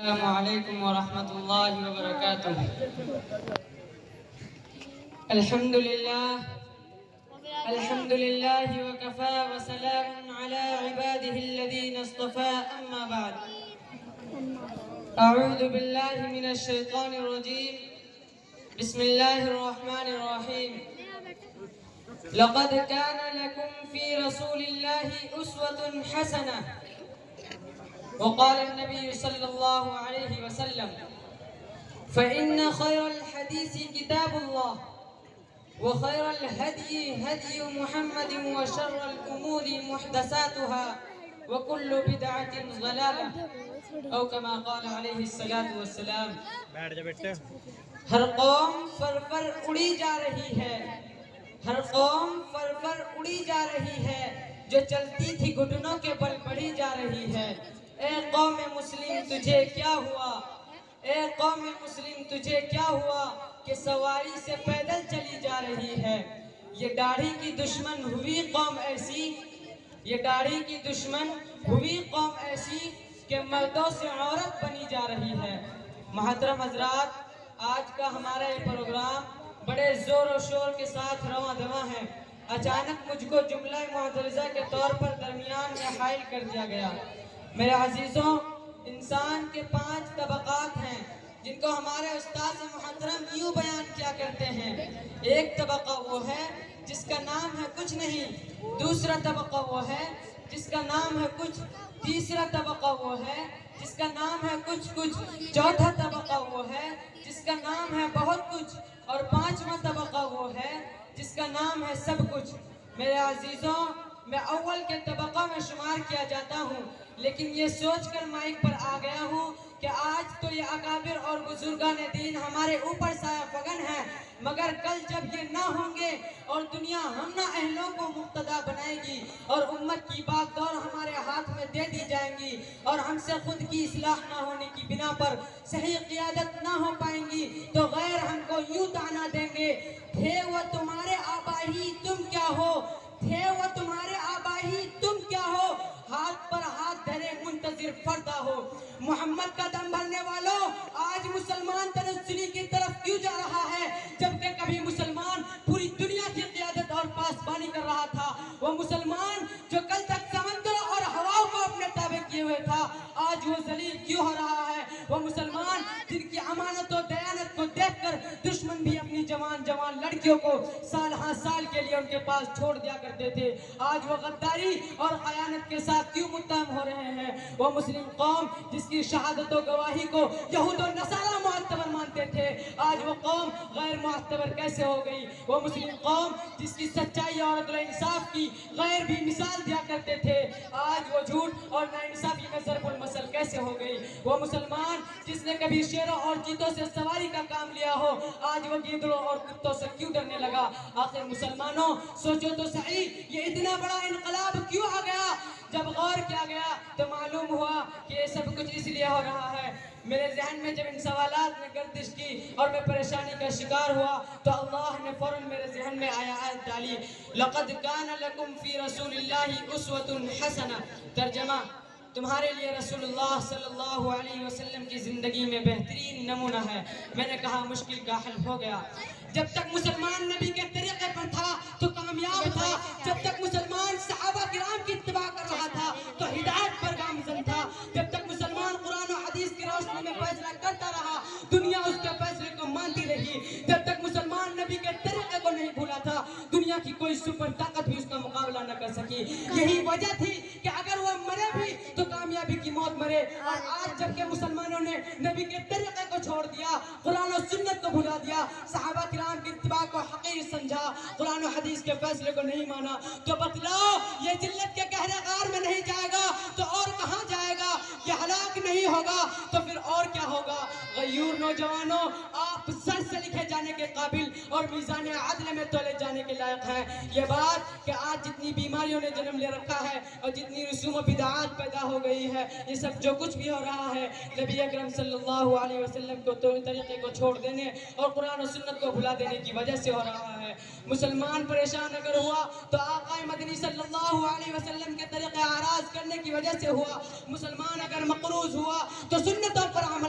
السلام علیکم ورحمۃ اللہ وبرکاتہ۔ الحمد للہ وکفى وسلام علی عباده الذین اصطفى، اما بعد، اعوذ باللہ من الشیطان الرجیم، بسم اللہ الرحمن الرحیم۔ لقد كان لكم في رسول الله أسوة حسنة، وقال النبي صلى الله عليه وسلم: فإن خير الحديث كتاب الله، وخير الهدي هدي محمد، وشر الأمور محدثاتها، وكل بدعة ضلالة، أو كما قال عليه الصلاة والسلام۔ ہر قوم فرفر اڑی جا رہی ہے، ہر قوم فرفر اڑی جا رہی ہے، جو چلتی تھی گھٹنوں کے بل پڑی جا رہی ہے۔ اے قوم مسلم تجھے کیا ہوا، اے قوم مسلم تجھے کیا ہوا کہ سواری سے پیدل چلی جا رہی ہے۔ یہ داڑھی کی دشمن ہوئی قوم ایسی، یہ داڑھی کی دشمن ہوئی قوم ایسی کہ مردوں سے عورت بنی جا رہی ہے۔ محترم حضرات، آج کا ہمارا یہ پروگرام بڑے زور و شور کے ساتھ رواں دواں ہے۔ اچانک مجھ کو جملہ معترضہ کے طور پر درمیان میں حائل کر دیا گیا۔ میرے عزیزوں، انسان کے 5 طبقات ہیں جن کو ہمارے استاد محترم یوں بیان کیا کرتے ہیں۔ ایک طبقہ وہ ہے جس کا نام ہے کچھ نہیں، دوسرا طبقہ وہ ہے جس کا نام ہے کچھ، تیسرا طبقہ وہ ہے جس کا نام ہے کچھ کچھ، چوتھا طبقہ وہ ہے جس کا نام ہے بہت کچھ، اور 5واں طبقہ وہ ہے جس کا نام ہے سب کچھ۔ میرے عزیزوں، میں اول کے طبقہ میں شمار کیا جاتا ہوں، لیکن یہ سوچ کر مائک پر آ گیا ہوں کہ آج تو یہ اکابر اور بزرگان دین ہمارے اوپر سایہ فگن ہیں، مگر کل جب یہ نہ ہوں گے اور دنیا ہم نہ اہلوں کو مقتدا بنائے گی اور امت کی باغ دور ہمارے ہاتھ میں دے دی جائیں گی، اور ہم سے خود کی اصلاح نہ ہونے کی بنا پر صحیح قیادت نہ ہو پائیں گی، تو غیر ہم کو یوں طعنہ دیں گے: تھے وہ تمہارے آبائی تم کیا ہو، تھے وہ تمہارے آبائی تم کیا ہو، ہاتھ پر ہاتھ دھرے منتظر فردہ ہو۔ محمد کا دم بھرنے والوں، آج مسلمان تنزلی کی طرف کیوں جا رہا ہے جبکہ کبھی مسلمان پوری دنیا کی قیادت اور پاسبانی کر رہا تھا؟ وہ مسلمان جو کل تک سمندر اور ہواؤں کو اپنے تابع کیے ہوئے تھا، آج وہ ذلیل کیوں ہو رہا ہے؟ وہ مسلمان جن کی امانت و دیانت کو دیکھ کر دشمن بھی اپنی جوان جوان لڑکیوں کو سال ہاں سال کے لیے ان کے پاس چھوڑ دیا کرتے تھے، آج وہ غداری اور خیانت کے ساتھ کیوں متہم ہو رہے ہیں؟ وہ مسلم قوم جس کی شہادت و گواہی کو یہود و نصارہ معتبر مانتے تھے، آج وہ قوم غیر معتبر کیسے ہو گئی؟ وہ مسلم قوم جس کی سچائی اور عدل و انصاف کی غیر بھی مثال دیا کرتے تھے، آج وہ جھوٹ اور ناانصافی میں ضرب المثل کیسے ہو گئی؟ وہ مسلمان جس نے کبھی شیروں اور چیتوں سے سواری کا کام لیا ہو، آج وہ گیدڑوں اور کتوں سے کیوں ڈرنے لگا؟ آخر مسلمانوں، سوچو تو صحیح، یہ اتنا بڑا انقلاب کیوں آ گیا؟ جب غور کیا گیا تو معلوم ہوا کہ یہ سب کچھ اس لیے ہو رہا ہے۔ میرے ذہن میں جب ان سوالات نے گردش کی اور میں پریشانی کا شکار ہوا تو اللہ نے فوراً میرے ذہن میں آیات ڈالی: لَقَدْ كَانَ لَكُمْ فِي رَسُولِ اللَّهِ أُسْوَةٌ حَسَنَةٌ۔ ترجمہ: تمہارے لیے رسول اللہ صلی اللہ علیہ وسلم کی زندگی میں بہترین نمونہ ہے۔ میں نے کہا مشکل کا حل ہو گیا۔ جب تک مسلمان نبی کے طریقے پر تھا تو کامیاب تھا، جب تک مسلمان صحابہ کرام کی اتباع کر رہا تھا تو ہدایت پر گامزن تھا، جب تک مسلمان قرآن و حدیث کی روشنی میں فیصلہ کرتا رہا دنیا اس کے فیصلے کو مانتی رہی، جب تک مسلمان نبی کے طریقے کو نہیں بھولا تھا دنیا کی کوئی سپر طاقت بھی اس کا مقابلہ نہ کر سکی۔ یہی وجہ تھی کہ اگر وہ مرے بھی تو کامیابی کی موت مرے، اور آج جب کہ مسلمانوں نے نبی کے طریقے کو چھوڑ دیا، قرآن و سنت کو بھلا دیا، صحابہ کرام کی اتباع کو حقیر سمجھا، قرآن و حدیث کے فیصلے کو نہیں مانا، تو بتلاؤ یہ ذلت کے گہرے غار میں نہیں جائے گا تو اور کہاں جائے گا؟ یہ ہلاک نہیں ہوگا تو پھر اور کیا ہوگا؟ غیور نوجوانوں، آپ سر سے لکھے جانے کے قابل اور میزان عدل میں تولے جانے کے لائق ہیں۔ یہ بات کہ آج جتنی بیماریوں نے جنم لے رکھا ہے اور جتنی رسوم و بدعات پیدا ہو گئی ہے، یہ سب جو کچھ بھی ہو رہا ہے نبی اکرم صلی اللہ علیہ وسلم کو طریقے کو چھوڑ دینے اور قرآن و سنت کو بھلا دینے کی وجہ سے ہو رہا ہے۔ مسلمان پریشان اگر ہوا تو آقا مدنی صلی اللہ علیہ وسلم کے طریقے آراز کرنے کی وجہ سے ہوا، مسلمان اگر مقروض ہوا تو سنتوں پر عمل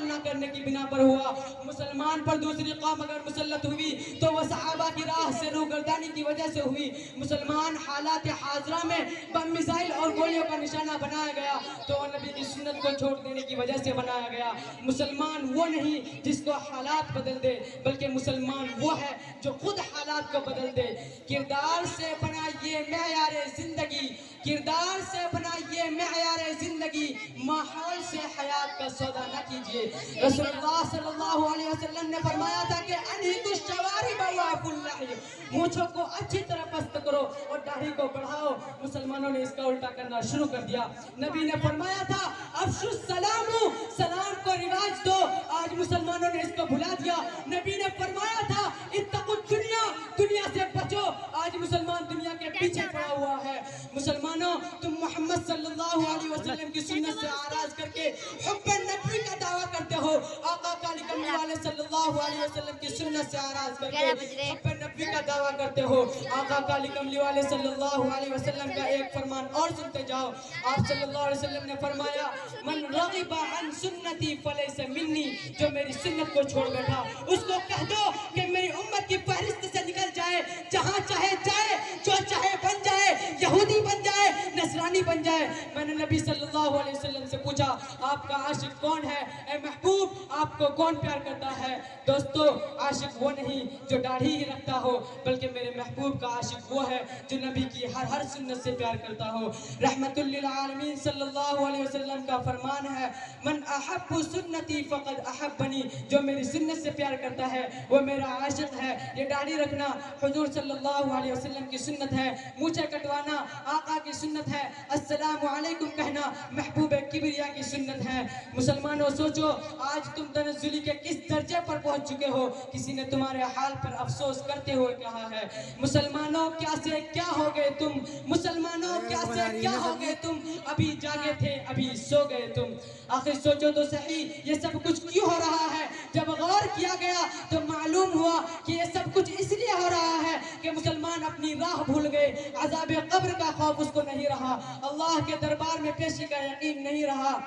کرنے کی بنا پر ہوا. مسلمان پر دوسری قوم اگر مسلط ہوئی تو وہ صحابہ کی راہ سے روگردانی کی وجہ سے ہوئی. مسلمان حالات حاضرہ میں بم میزائل اور گولیوں کا نشانہ بنایا گیا تو وہ نبی کی سنت کو چھوڑ دینے کی وجہ سے بنایا گیا. مسلمان وہ نہیں جس کو حالات بدل دے، بلکہ مسلمان وہ ہے جو خود حالات کو بدل دے. کردار سے بنا یہ معیار زندگی، کردار سے بنا یہ معیار زندگی، ماحول سے حیات کا سودا نہ کیجئے. رسول اللہ صلی اللہ علیہ وسلم نے فرمایا تھا کہ انہیت الشوارب وعفو اللحی، مونچھوں کو اچھی طرح پست کرو اور داڑھی کو بڑھاؤ. مسلمانوں نے اس کا الٹا کرنا شروع کر دیا. نبی نے فرمایا تھا افشوا السلام، سلام کو رواج دو. آج مسلمانوں نے اس کو بھلا دیا. نبی نے فرمایا تھا اتقوا الدنیا، دنیا سے بچو. آج مسلمان دنیا کے پیچھے پڑا ہوا ہے. مسلمانوں تم محمد صلی اللہ علیہ وسلم کی سنت سے آراز کر کے حب نبی کا دعویٰ کرتے ہو. آقا کالی کملی والے صلی اللہ علیہ وسلم کی سنت سے آراز کر کے حب نبی کا دعویٰ کرتے ہو. آقا کالی کملی والے صلی اللہ علیہ وسلم کا ایک فرمان اور سنتے جاؤ. آپ صلی اللہ علیہ وسلم نے فرمایا من رغب عن سنتی فلیس منی، جو میری سنت کو چھوڑ بیٹھا اس کو کہہ دو کہ میری امت کی فہرست سے نکل جائے. جہاں چاہے جائے، جو چاہے بن جائے، یہودی بن جائے، نصرانی بن جائے. میں نے نبی صلی اللہ علیہ وسلم سے پوچھا آپ کا عاشق کون ہے؟ اے محبوب آپ کو کون پیار کرتا ہے؟ دوستو عاشق وہ نہیں جو داڑھی ہی رکھتا ہو، بلکہ میرے محبوب کا عاشق وہ ہے جو نبی کی ہر سنت سے پیار کرتا ہو. رحمت للعالمین صلی اللہ علیہ وسلم کا فرمان ہے من احب سنتی فقد احبنی، جو میری سنت سے پیار کرتا ہے وہ میرا عاشق ہے. یہ داڑھی رکھنا حضور صلی اللہ علیہ وسلم کی سنت ہے. مونچھیں کٹوانا آقا کی سنت ہے. السلام علیکم کہنا محبوب کبریا کی سنت ہے. مسلمانوں سوچو آج تم تنزلی کے کس درجے پر پہنچ چکے ہو. کسی نے تمہارے حال پر افسوس کرتے ہوئے کہا ہے مسلمانوں کیا سے کیا ہو گئے تم، مسلمانوں کیا سے کیا ہو گئے تم، ابھی جاگے تھے ابھی سو گئے تم. آخر سوچو تو صحیح یہ سب کچھ کیوں ہو رہا ہے. جب غور کیا گیا تو معلوم ہوا کہ یہ سب کچھ اس لیے ہو رہا ہے کہ مسلمان اپنی راہ بھول گئے. عذاب قبر کا خوف اس کو نہیں رہا، اللہ کے دربار میں پیشی کا یقین نہیں رہا.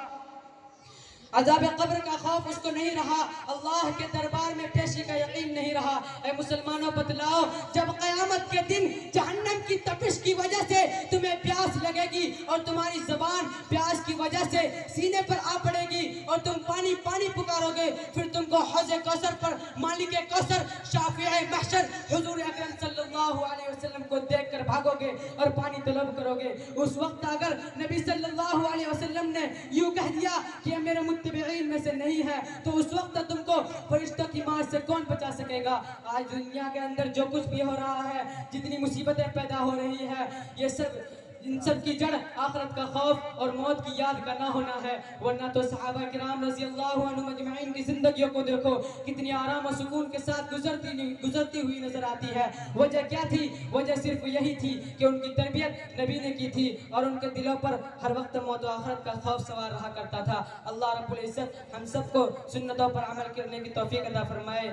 عذاب قبر کا خوف اس کو نہیں رہا، اللہ کے دربار میں پیشی کا یقین نہیں رہا. اے مسلمانوں بتلاؤ جب قیامت کے دن جہنم کی تپش کی وجہ سے تمہیں پیاس لگے گی اور تمہاری زبان پیاس کی وجہ سے سینے پر آ پڑے گی اور تم پانی پانی پکارو گے، پھر تم کو حوض کوثر پر مالک کوثر شافع محشر حضور اکرم صلی اللہ علیہ وسلم کو دیکھ کر بھاگو گے اور پانی طلب کرو گے. اس وقت اگر نبی صلی اللہ علیہ وسلم نے یوں کہہ دیا کہ میرے متبعین میں سے نہیں ہے تو اس وقت تم کو فرشتوں کی مار سے کون بچا سکے گا. آج دنیا کے اندر جو کچھ بھی ہو رہا ہے، جتنی مصیبتیں پیدا ہو رہی ہے، یہ سب ان سب کی جڑ آخرت کا خوف اور موت کی یاد کا نہ ہونا ہے. ورنہ تو صحابہ کرام رضی اللہ عنہم اجمعین کی زندگیوں کو دیکھو کتنی آرام و سکون کے ساتھ گزرتی ہوئی نظر آتی ہے. وجہ کیا تھی؟ وجہ صرف یہی تھی کہ ان کی تربیت نبی نے کی تھی اور ان کے دلوں پر ہر وقت موت و آخرت کا خوف سوار رہا کرتا تھا. اللہ رب العزت ہم سب کو سنتوں پر عمل کرنے کی توفیق عطا فرمائے.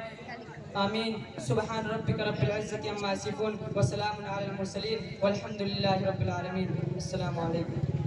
آمین. سبحان ربک رب العزت عما یصفون وسلام علی المرسلین والحمد للہ رب العالمین. السلام علیکم.